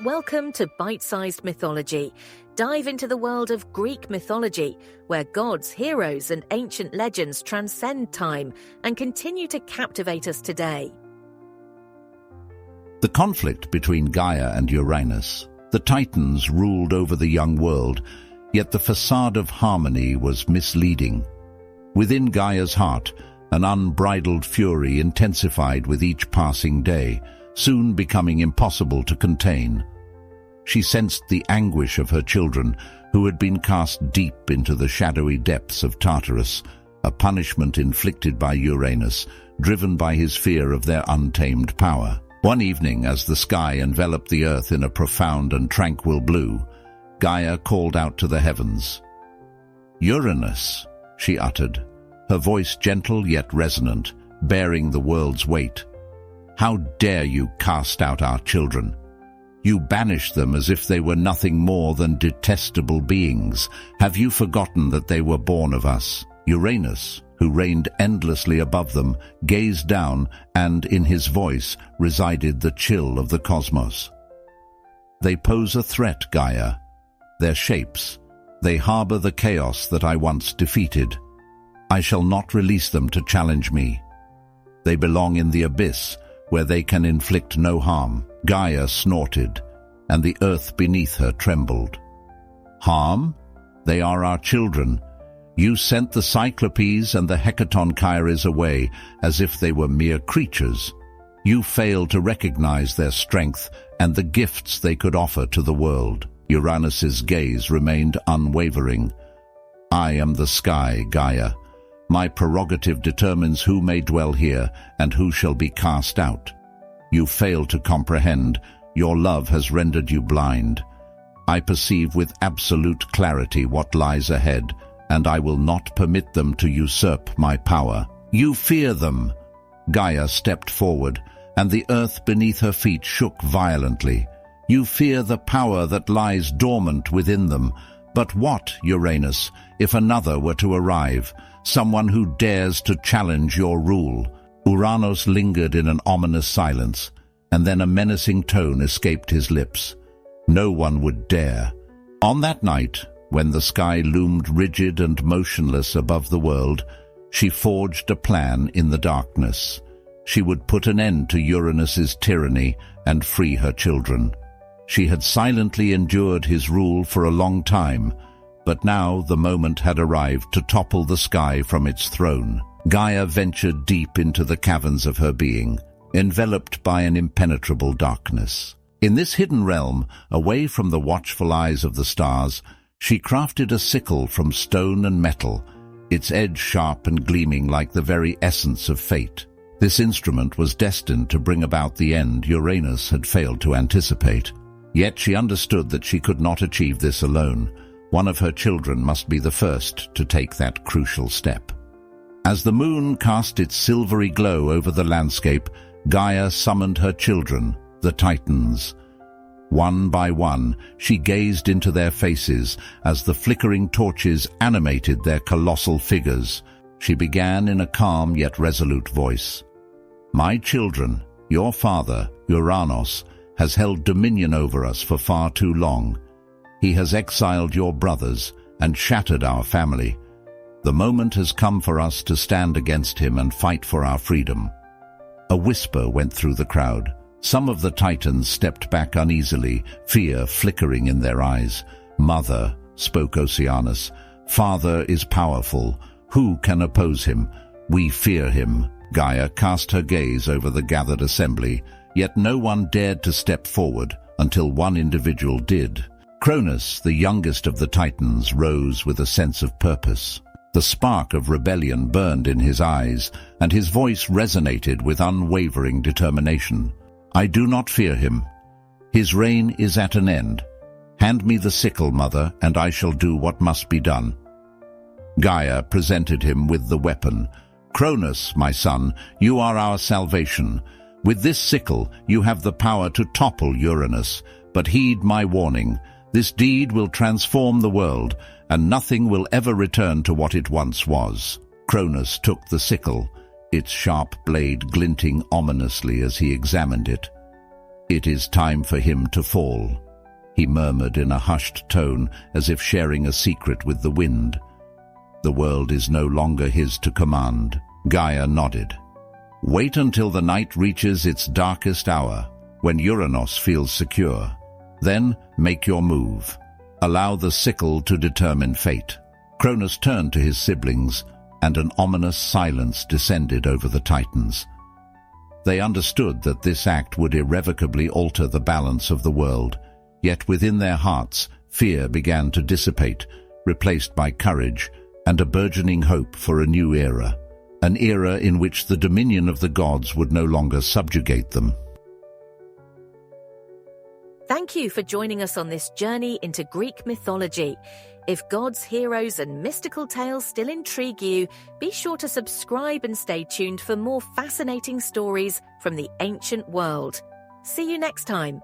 Welcome to Bite-Sized Mythology. Dive into the world of Greek mythology, where gods, heroes, and ancient legends transcend time and continue to captivate us today. The conflict between Gaia and Uranus. The Titans ruled over the young world, yet the facade of harmony was misleading. Within Gaia's heart, an unbridled fury intensified with each passing day, soon becoming impossible to contain. She sensed the anguish of her children, who had been cast deep into the shadowy depths of Tartarus, a punishment inflicted by Uranus, driven by his fear of their untamed power. One evening, as the sky enveloped the earth in a profound and tranquil blue, Gaia called out to the heavens. "Uranus," she uttered, her voice gentle yet resonant, bearing the world's weight. "How dare you cast out our children? You banish them as if they were nothing more than detestable beings. Have you forgotten that they were born of us?" Uranus, who reigned endlessly above them, gazed down, and in his voice resided the chill of the cosmos. "They pose a threat, Gaia. Their shapes, they harbor the chaos that I once defeated. I shall not release them to challenge me. They belong in the abyss, where they can inflict no harm." Gaia snorted, and the earth beneath her trembled. "Harm? They are our children. You sent the Cyclopes and the Hecatonchires away as if they were mere creatures. You failed to recognize their strength and the gifts they could offer to the world." Uranus's gaze remained unwavering. "I am the sky, Gaia. My prerogative determines who may dwell here and who shall be cast out. You fail to comprehend. Your love has rendered you blind. I perceive with absolute clarity what lies ahead, and I will not permit them to usurp my power." "You fear them." Gaia stepped forward, and the earth beneath her feet shook violently. "You fear the power that lies dormant within them. But what, Uranus, if another were to arrive, someone who dares to challenge your rule?" Uranus lingered in an ominous silence, and then a menacing tone escaped his lips. "No one would dare." On that night, when the sky loomed rigid and motionless above the world, she forged a plan in the darkness. She would put an end to Uranus's tyranny and free her children. She had silently endured his rule for a long time, but now the moment had arrived to topple the sky from its throne. Gaia ventured deep into the caverns of her being, enveloped by an impenetrable darkness. In this hidden realm, away from the watchful eyes of the stars, she crafted a sickle from stone and metal, its edge sharp and gleaming like the very essence of fate. This instrument was destined to bring about the end Uranus had failed to anticipate. Yet she understood that she could not achieve this alone. One of her children must be the first to take that crucial step. As the moon cast its silvery glow over the landscape, Gaia summoned her children, the Titans. One by one, she gazed into their faces as the flickering torches animated their colossal figures. She began in a calm yet resolute voice. "My children, your father, Uranus, has held dominion over us for far too long. He has exiled your brothers and shattered our family. The moment has come for us to stand against him and fight for our freedom." A whisper went through the crowd. Some of the Titans stepped back uneasily, fear flickering in their eyes. "Mother," spoke Oceanus, "Father is powerful. Who can oppose him? We fear him." Gaia cast her gaze over the gathered assembly, yet no one dared to step forward until one individual did. Cronus, the youngest of the Titans, rose with a sense of purpose. The spark of rebellion burned in his eyes, and his voice resonated with unwavering determination. "I do not fear him. His reign is at an end. Hand me the sickle, mother, and I shall do what must be done." Gaia presented him with the weapon. "Cronus, my son, you are our salvation. With this sickle, you have the power to topple Uranus, but heed my warning. This deed will transform the world, and nothing will ever return to what it once was." Cronus took the sickle, its sharp blade glinting ominously as he examined it. "It is time for him to fall," he murmured in a hushed tone, as if sharing a secret with the wind. "The world is no longer his to command." Gaia nodded. "Wait until the night reaches its darkest hour, when Uranus feels secure. Then make your move. Allow the sickle to determine fate." Cronus turned to his siblings, and an ominous silence descended over the Titans. They understood that this act would irrevocably alter the balance of the world, yet within their hearts fear began to dissipate, replaced by courage and a burgeoning hope for a new era, an era in which the dominion of the gods would no longer subjugate them. Thank you for joining us on this journey into Greek mythology. If gods, heroes, and mystical tales still intrigue you, be sure to subscribe and stay tuned for more fascinating stories from the ancient world. See you next time.